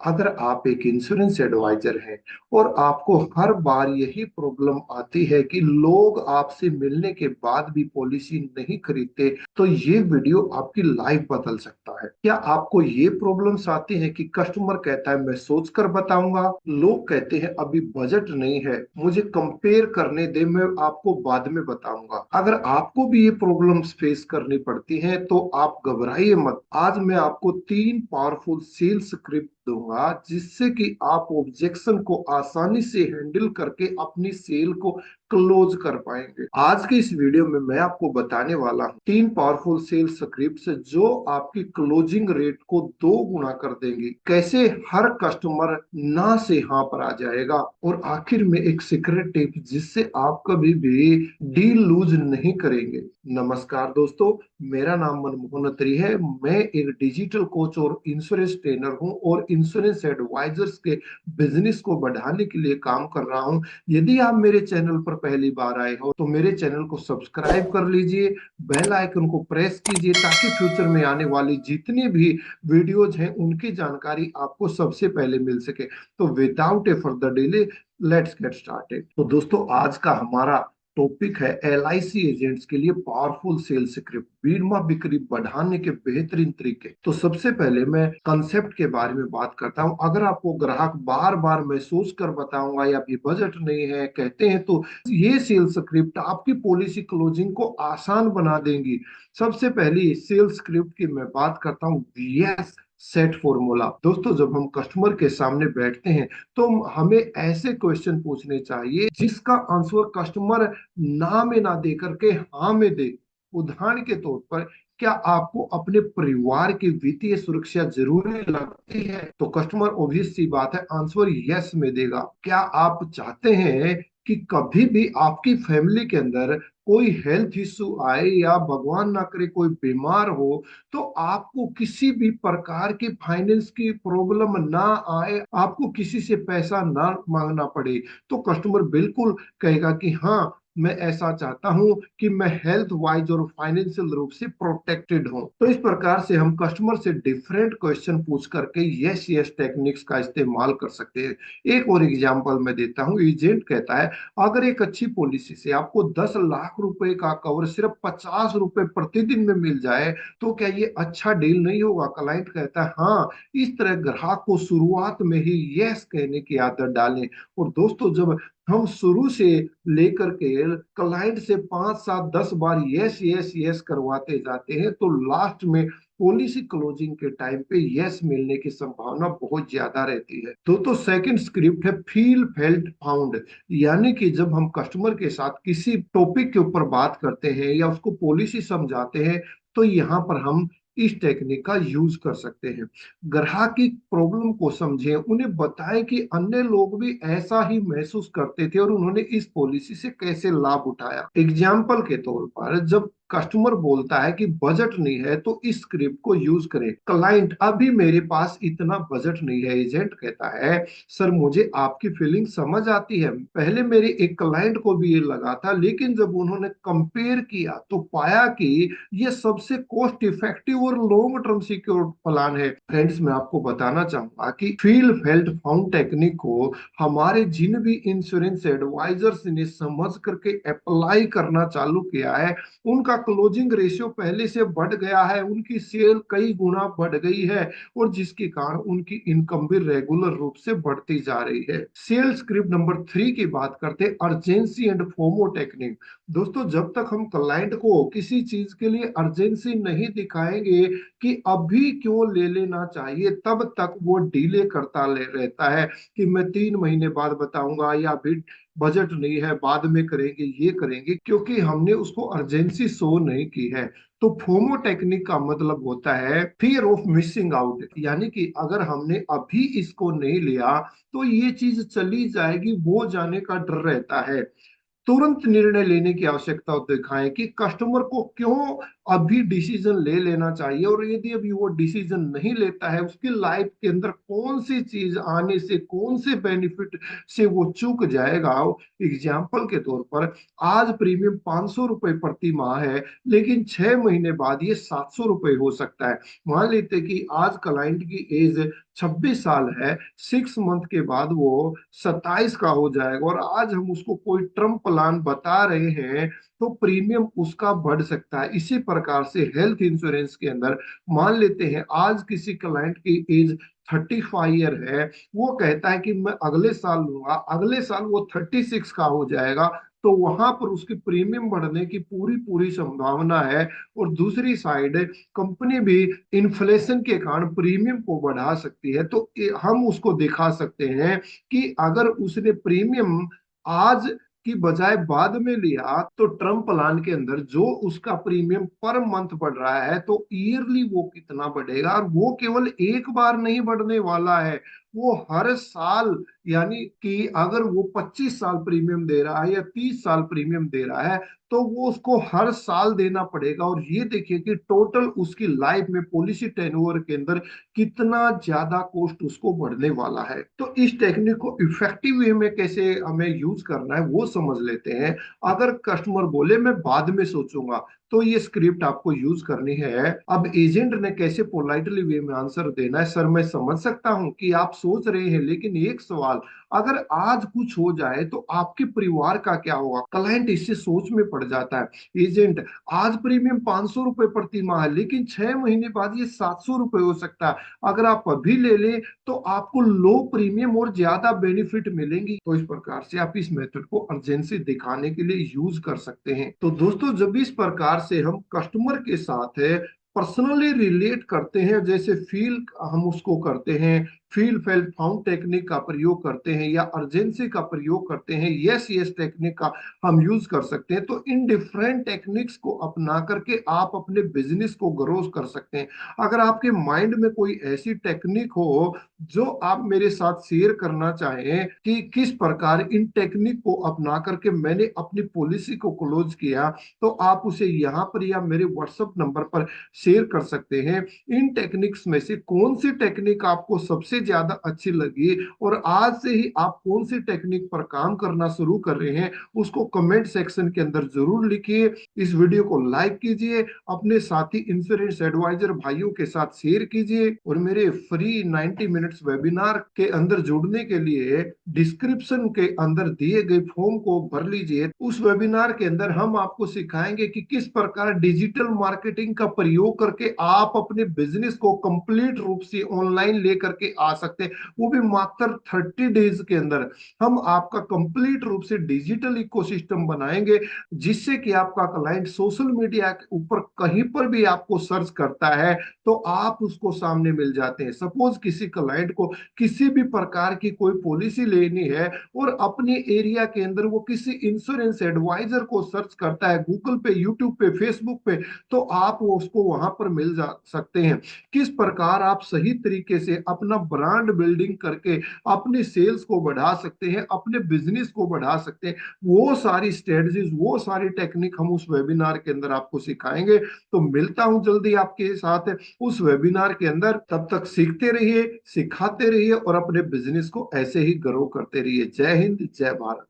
अगर आप एक इंश्योरेंस एडवाइजर हैं और आपको हर बार यही प्रॉब्लम आती है कि लोग आपसे मिलने के बाद भी पॉलिसी नहीं खरीदते, तो ये वीडियो आपकी लाइफ बदल सकता है। क्या आपको ये प्रॉब्लम्स आती हैं कि कस्टमर कहता है मैं सोच कर बताऊंगा, लोग कहते हैं अभी बजट नहीं है, मुझे कंपेयर करने दे, मैं आपको बाद में बताऊंगा। अगर आपको भी ये प्रॉब्लम्स फेस करनी पड़ती हैं तो आप घबराइए मत। आज मैं आपको 3 पावरफुल सेल्स स्क्रिप्ट दूंगा जिससे कि आप ऑब्जेक्शन को आसानी से हैंडल करके अपनी सेल को क्लोज कर पाएंगे। आज के इस वीडियो में मैं आपको बताने वाला हूँ 3 पावरफुल सेल्स स्क्रिप्ट्स जो आपकी क्लोजिंग रेट को 2 गुना कर देंगी, कैसे हर कस्टमर ना से हाँ पर आ जाएगा, और आखिर में एक सीक्रेट टिप जिससे आप कभी भी डील लूज नहीं करेंगे। नमस्कार दोस्तों, मेरा नाम मनमोहन अत्री है। मैं एक डिजिटल कोच और इंश्योरेंस ट्रेनर हूं और इंश्योरेंस एडवाइजर्स के बिजनेस को बढ़ाने के लिए काम कर रहा हूं। यदि आप मेरे चैनल पर पहली बार आए हो तो मेरे चैनल को सब्सक्राइब कर लीजिए, बेल आइकन को प्रेस कीजिए ताकि फ्यूचर में आने वाली जितनी भी वीडियोज हैं उनकी जानकारी आपको सबसे पहले मिल सके। तो without A further delay, let's get started. तो दोस्तों, आज का हमारा टॉपिक है एलआईसी एजेंट्स के लिए पावरफुल सेल्स स्क्रिप्ट, बीमा बिक्री बढ़ाने के बेहतरीन तरीके। तो सबसे पहले मैं कंसेप्ट के बारे में बात करता हूं। अगर आपको ग्राहक बार बार मैं सोच कर बताऊंगा या भी बजट नहीं है कहते हैं, तो ये सेल्स स्क्रिप्ट आपकी पॉलिसी क्लोजिंग को आसान बना देंगी। सबसे पहली सेल्स स्क्रिप्ट की मैं बात करता हूँ, यस सेट फॉर्मूला। दोस्तों, जब हम कस्टमर के सामने बैठते हैं तो हमें ऐसे क्वेश्चन पूछने चाहिए जिसका आंसर कस्टमर ना में ना दे करके हाँ में दे। उदाहरण के तौर पर, क्या आपको अपने परिवार की वित्तीय सुरक्षा जरूरी लगती है? तो कस्टमर ऑब्वियस सी बात है आंसर यस में देगा। क्या आप चाहते हैं कि कभी भी आपकी फैमिली के अंदर कोई हेल्थ इश्यू आए या भगवान ना करे कोई बीमार हो तो आपको किसी भी प्रकार की फाइनेंस की प्रॉब्लम ना आए, आपको किसी से पैसा ना मांगना पड़े? तो कस्टमर बिल्कुल कहेगा कि हाँ, मैं ऐसा चाहता हूं कि मैं हेल्थ वाइज और फाइनेंशियल रूप से प्रोटेक्टेड हूं। तो इस प्रकार से हम कस्टमर से डिफरेंट क्वेश्चन पूछ करके यस यस टेक्निक्स का इस्तेमाल कर सकते हैं। एक और एग्जांपल मैं देता हूं। एजेंट कहता है अगर एक अच्छी पॉलिसी से आपको 10 लाख रुपए का कवर सिर्फ 50 रुपए प्रतिदिन में मिल जाए तो क्या ये अच्छा डील नहीं होगा? क्लाइंट कहता है हाँ। इस तरह ग्राहक को शुरुआत में ही यस कहने की आदत डालें। और दोस्तों, जब हम शुरू से लेकर के क्लाइंट से 5 7 10 बार यस यस यस करवाते जाते हैं तो लास्ट में पॉलिसी क्लोजिंग के टाइम पे यस मिलने की संभावना बहुत ज्यादा रहती है। तो सेकंड स्क्रिप्ट है फील फेल्ट फाउंड। यानी कि जब हम कस्टमर के साथ किसी टॉपिक के ऊपर बात करते हैं या उसको पॉलिसी समझाते हैं तो यहाँ पर हम इस टेक्निक का यूज कर सकते हैं। ग्राहक की प्रॉब्लम को समझें, उन्हें बताएं कि अन्य लोग भी ऐसा ही महसूस करते थे और उन्होंने इस पॉलिसी से कैसे लाभ उठाया। एग्जाम्पल के तौर पर, जब कस्टमर बोलता है कि बजट नहीं है तो इस स्क्रिप्ट को यूज करें। क्लाइंट, अभी मेरे पास इतना बजट नहीं है। एजेंट कहता है सर, मुझे आपकी फीलिंग समझ आती है। पहले मेरे एक क्लाइंट को भी ये लगा था, लेकिन जब उन्होंने कंपेयर किया तो पाया कि ये सबसे कॉस्ट इफेक्टिव और लॉन्ग टर्म सिक्योर प्लान है। फ्रेंड्स, मैं आपको बताना चाहूंगा कि फील फेल्ट फाउंड टेक्निक को हमारे जिन भी इंश्योरेंस एडवाइजर्स ने समझ करके अप्लाई करना चालू किया है उनका क्लोजिंग रेशियो पहले से बढ़ गया है, उनकी सेल कई गुना बढ़ गई है और जिसके कारण उनकी इनकम भी रेगुलर रूप से बढ़ती जा रही है। सेल स्क्रिप्ट नंबर 3 की बात करते हैं, अर्जेंसी एंड फोमो टेक्निक। दोस्तों, जब तक हम क्लाइंट को किसी चीज के लिए अर्जेंसी नहीं दिखाएंगे कि अभी क्यों ले लेना चाहिए, तब तक वो डिले करता रहता है कि मैं 3 महीने बाद बताऊंगा या अभी बजट नहीं है, बाद में करेंगे, ये करेंगे, क्योंकि हमने उसको अर्जेंसी शो नहीं की है। तो फोमो टेक्निक का मतलब होता है फियर ऑफ मिसिंग आउट। यानी कि अगर हमने अभी इसको नहीं लिया तो ये चीज चली जाएगी, वो जाने का डर रहता है। तुरंत निर्णय लेने की आवश्यकता दिखाएं कि कस्टमर को क्यों अभी डिसीजन ले लेना चाहिए, और यदि अभी वो डिसीजन नहीं लेता है, उसकी लाइफ के अंदर कौन सी चीज आने से, कौन से बेनिफिट से वो चूक जाएगा। एग्जाम्पल के तौर पर आज प्रीमियम 500 रुपये प्रति माह है, लेकिन 6 महीने बाद ये 700 रुपये हो सकता है। मान लेते कि आज क्लाइंट की एज 26 साल है, 6 मंथ के बाद वो 27 का हो जाएगा, और आज हम उसको कोई टर्म प्लान बता रहे हैं तो प्रीमियम उसका बढ़ सकता है। इसी प्रकार से हेल्थ इंश्योरेंस के अंदर मान लेते हैं आज किसी क्लाइंट की एज 35 ईयर है, वो कहता है कि मैं अगले साल लूंगा, अगले साल वो 36 का हो जाएगा, तो वहां पर उसकी प्रीमियम बढ़ने की पूरी पूरी संभावना है। और दूसरी साइड कंपनी भी इन्फ्लेशन के कारण प्रीमियम को बढ़ा सकती है, तो हम उसको दिखा सकते हैं कि अगर उसने प्रीमियम आज की बजाय बाद में लिया, तो टर्म प्लान के अंदर जो उसका प्रीमियम पर मंथ बढ़ रहा है, तो ईयरली वो कितना बढ़ेगा, और वो केवल एक बार नहीं बढ़ने वाला है, वो हर साल। यानी कि अगर वो 25 साल प्रीमियम दे रहा है या 30 साल प्रीमियम दे रहा है, तो वो उसको हर साल देना पड़ेगा। और ये देखिए कि टोटल उसकी लाइफ में पॉलिसी टेन्योर के अंदर कितना ज्यादा कॉस्ट उसको बढ़ने वाला है। तो इस टेक्निक को इफेक्टिव वे में कैसे हमें यूज करना है वो समझ लेते हैं। अगर कस्टमर बोले मैं बाद में सोचूंगा, तो ये स्क्रिप्ट आपको यूज करनी है। अब एजेंट ने कैसे पोलाइटली वे में आंसर देना है, सर मैं समझ सकता हूं कि आप सोच रहे हैं, लेकिन एक सवाल, अगर आज कुछ हो जाए तो आपके परिवार का क्या होगा। क्लाइंट इससे सोच में पड़ जाता है। एजेंट, आज प्रीमियम 500 रुपये प्रति माह है, लेकिन 6 महीने बाद ये 700 रुपये हो सकता है। अगर आप अभी ले लें तो आपको लो प्रीमियम और ज्यादा बेनिफिट मिलेंगी। तो इस प्रकार से आप इस मेथड को अर्जेंसी दिखाने के लिए यूज कर सकते हैं। तो दोस्तों, जब इस प्रकार से हम कस्टमर के साथ है पर्सनली रिलेट करते हैं, जैसे फील हम उसको करते हैं, फील फेल्ट फाउंड टेक्निक का प्रयोग करते हैं, या अर्जेंसी का प्रयोग करते हैं, यस यस टेक्निक का हम यूज कर सकते हैं, तो इन डिफरेंट टेक्निक्स को अपना करके आप अपने बिजनेस को ग्रो कर सकते हैं। अगर आपके माइंड में कोई ऐसी टेक्निक हो जो आप मेरे साथ शेयर करना चाहें कि किस प्रकार इन टेक्निक को अपना करके मैंने अपनी पॉलिसी को क्लोज किया, तो आप उसे यहाँ पर या मेरे व्हाट्सएप नंबर पर शेयर कर सकते हैं। इन टेक्निक्स में से कौन सी टेक्निक आपको सबसे ज्यादा अच्छी लगी, और आज से ही आप कौन सी टेक्निक पर काम करना शुरू कर रहे हैं, उसको कमेंट सेक्शन के अंदर जरूर लिखिए। इस वीडियो को लाइक कीजिए, अपने साथी इंश्योरेंस एडवाइजर भाइयों के साथ शेयर कीजिए, और मेरे फ्री 90 मिनट्स वेबिनार के अंदर जुड़ने के लिए डिस्क्रिप्शन के अंदर दिए गए फॉर्म को भर लीजिए। उस वेबिनार के अंदर हम आपको सिखाएंगे कि किस प्रकार डिजिटल मार्केटिंग का प्रयोग करके आप अपने बिजनेस को कंप्लीट रूप से ऑनलाइन लेकर के आ सकते हैं, वो भी मात्र 30 डेज के अंदर। हम आपका कंप्लीट रूप से डिजिटल इकोसिस्टम बनाएंगे, जिससे कि आपका क्लाइंट सोशल मीडिया के ऊपर कहीं पर भी आपको सर्च करता है तो आप उसको सामने मिल जाते हैं। सपोज किसी क्लाइंट को किसी भी प्रकार की कोई पॉलिसी लेनी है, और अपने एरिया के अंदर वो किसी इंश्योरेंस एडवाइजर को सर्च करता है गूगल पे, यूट्यूब पे, फेसबुक पे, तो आप वो उसको वहां पर मिल जा सकते हैं। किस प्रकार आप सही तरीके से अपना ब्रांड बिल्डिंग करके अपने सेल्स को बढ़ा सकते हैं, अपने बिजनेस को बढ़ा सकते हैं, वो सारी स्ट्रेटजीज, वो सारी टेक्निक हम उस वेबिनार के अंदर आपको सिखाएंगे। तो मिलता हूं जल्दी आपके साथ उस वेबिनार के अंदर। तब तक सीखते रहिए, सिखाते रहिए, और अपने बिजनेस को ऐसे ही ग्रो करते रहिए। जय हिंद, जय भारत।